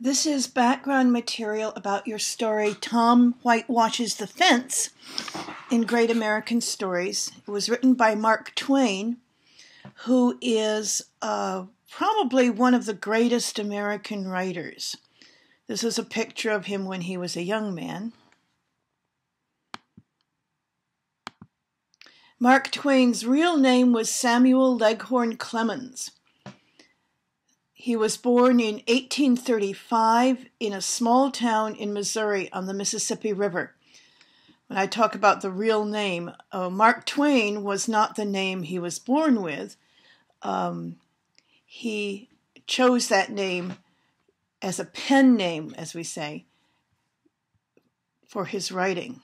This is background material about your story, Tom Whitewashes the Fence, in Great American Stories. It was written by Mark Twain, who is probably one of the greatest American writers. This is a picture of him when he was a young man. Mark Twain's real name was Samuel Leghorn Clemens. He was born in 1835 in a small town in Missouri on the Mississippi River. When I talk about the real name, Mark Twain was not the name he was born with. He chose that name as a pen name, as we say, for his writing.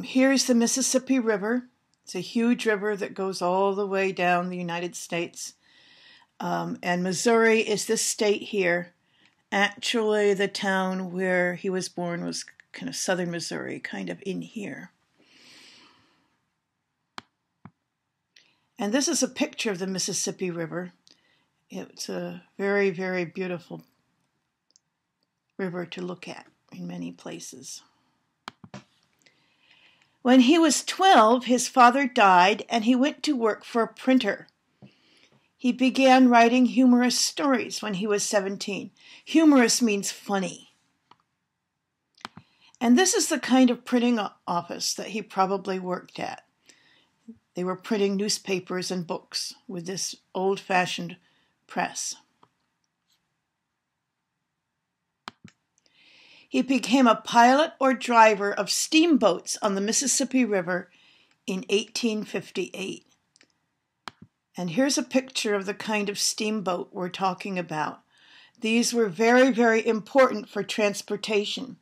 Here's the Mississippi River. It's a huge river that goes all the way down the United States. And Missouri is this state here. Actually, the town where he was born was kind of southern Missouri, kind of in here. And this is a picture of the Mississippi River. It's a very, very beautiful river to look at in many places. When he was 12, his father died, and he went to work for a printer. He began writing humorous stories when he was 17. Humorous means funny. And this is the kind of printing office that he probably worked at. They were printing newspapers and books with this old-fashioned press. He became a pilot or driver of steamboats on the Mississippi River in 1858. And here's a picture of the kind of steamboat we're talking about. These were very, very important for transportation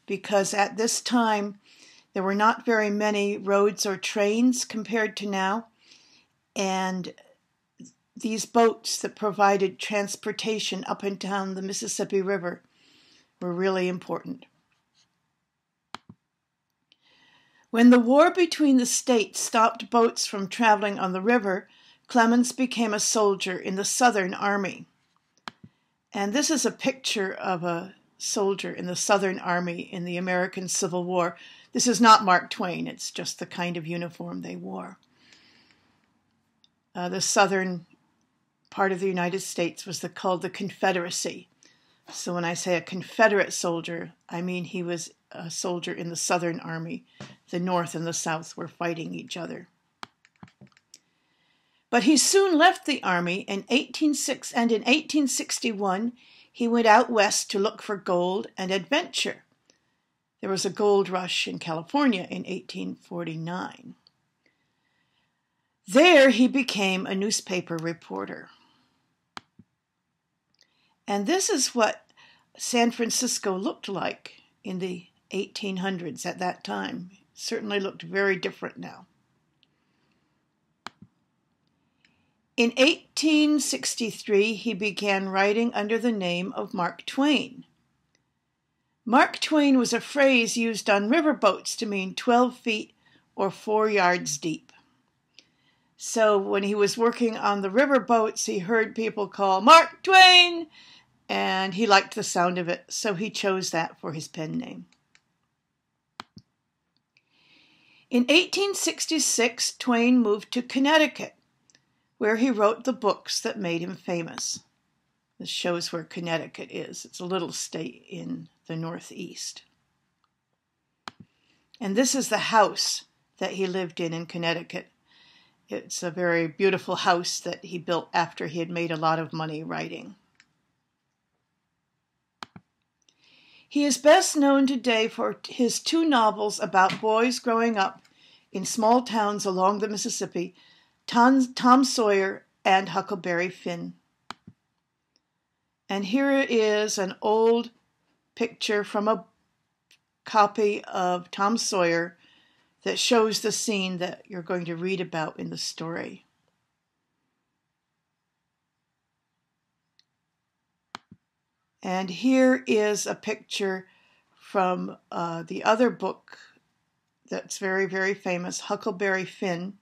because at this time there were not very many roads or trains compared to now. And these boats that provided transportation up and down the Mississippi River were really important. When the war between the states stopped boats from traveling on the river, Clemens became a soldier in the Southern Army. And this is a picture of a soldier in the Southern Army in the American Civil War. This is not Mark Twain, it's just the kind of uniform they wore. The southern part of the United States was called the Confederacy. So when I say a Confederate soldier, I mean he was a soldier in the Southern Army. The North and the South were fighting each other. But he soon left the Army and in 1861 he went out west to look for gold and adventure. There was a gold rush in California in 1849. There he became a newspaper reporter. And this is what San Francisco looked like in the 1800s at that time. It certainly looked very different now. In 1863, he began writing under the name of Mark Twain. Mark Twain was a phrase used on riverboats to mean 12 feet or 4 yards deep. So when he was working on the riverboats, he heard people call Mark Twain, and he liked the sound of it, so he chose that for his pen name. In 1866, Twain moved to Connecticut, where he wrote the books that made him famous. This shows where Connecticut is. It's a little state in the Northeast. And this is the house that he lived in Connecticut. It's a very beautiful house that he built after he had made a lot of money writing. He is best known today for his 2 novels about boys growing up in small towns along the Mississippi, Tom Sawyer and Huckleberry Finn. And here is an old picture from a copy of Tom Sawyer that shows the scene that you're going to read about in the story. And here is a picture from the other book that's very, very famous, Huckleberry Finn.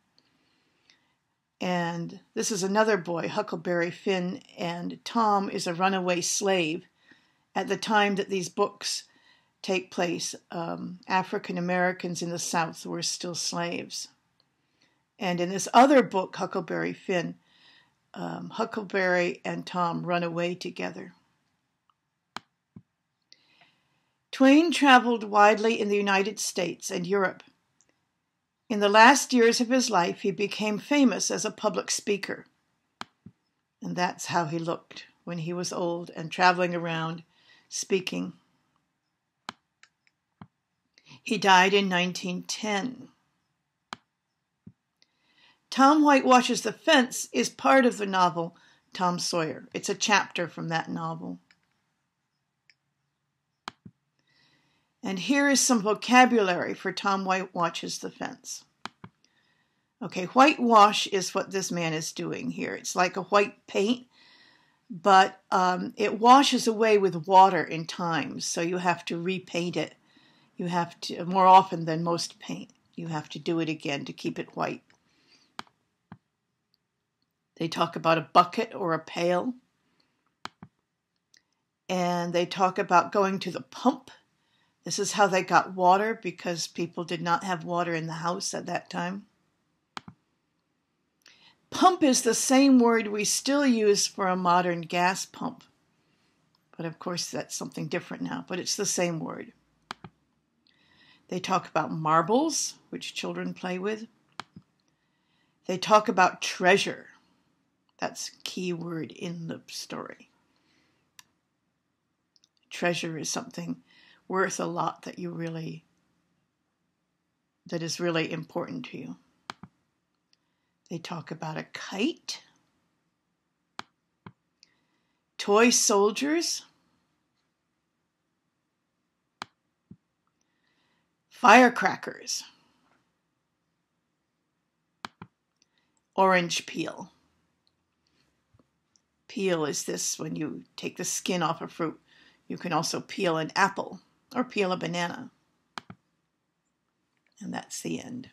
And this is another boy, Huckleberry Finn, and Tom is a runaway slave. At the time that these books take place, African Americans in the South were still slaves. And in this other book, Huckleberry Finn, Huckleberry and Tom run away together. Twain traveled widely in the United States and Europe. In the last years of his life, he became famous as a public speaker. And that's how he looked when he was old and traveling around speaking. He died in 1910. Tom Whitewashes the Fence is part of the novel Tom Sawyer. It's a chapter from that novel. And here is some vocabulary for Tom Whitewashes the Fence. Okay, whitewash is what this man is doing here. It's like a white paint, but it washes away with water in time, so you have to repaint it. You have to, more often than most paint, you have to do it again to keep it white. They talk about a bucket or a pail. And they talk about going to the pump. This is how they got water because people did not have water in the house at that time. Pump is the same word we still use for a modern gas pump. But of course that's something different now, but it's the same word. They talk about marbles, which children play with. They talk about treasure. That's a key word in the story. Treasure is something worth a lot that is really important to you. They talk about a kite, toy soldiers, firecrackers, orange peel. Peel is this when you take the skin off a fruit. You can also peel an apple or peel a banana. And that's the end.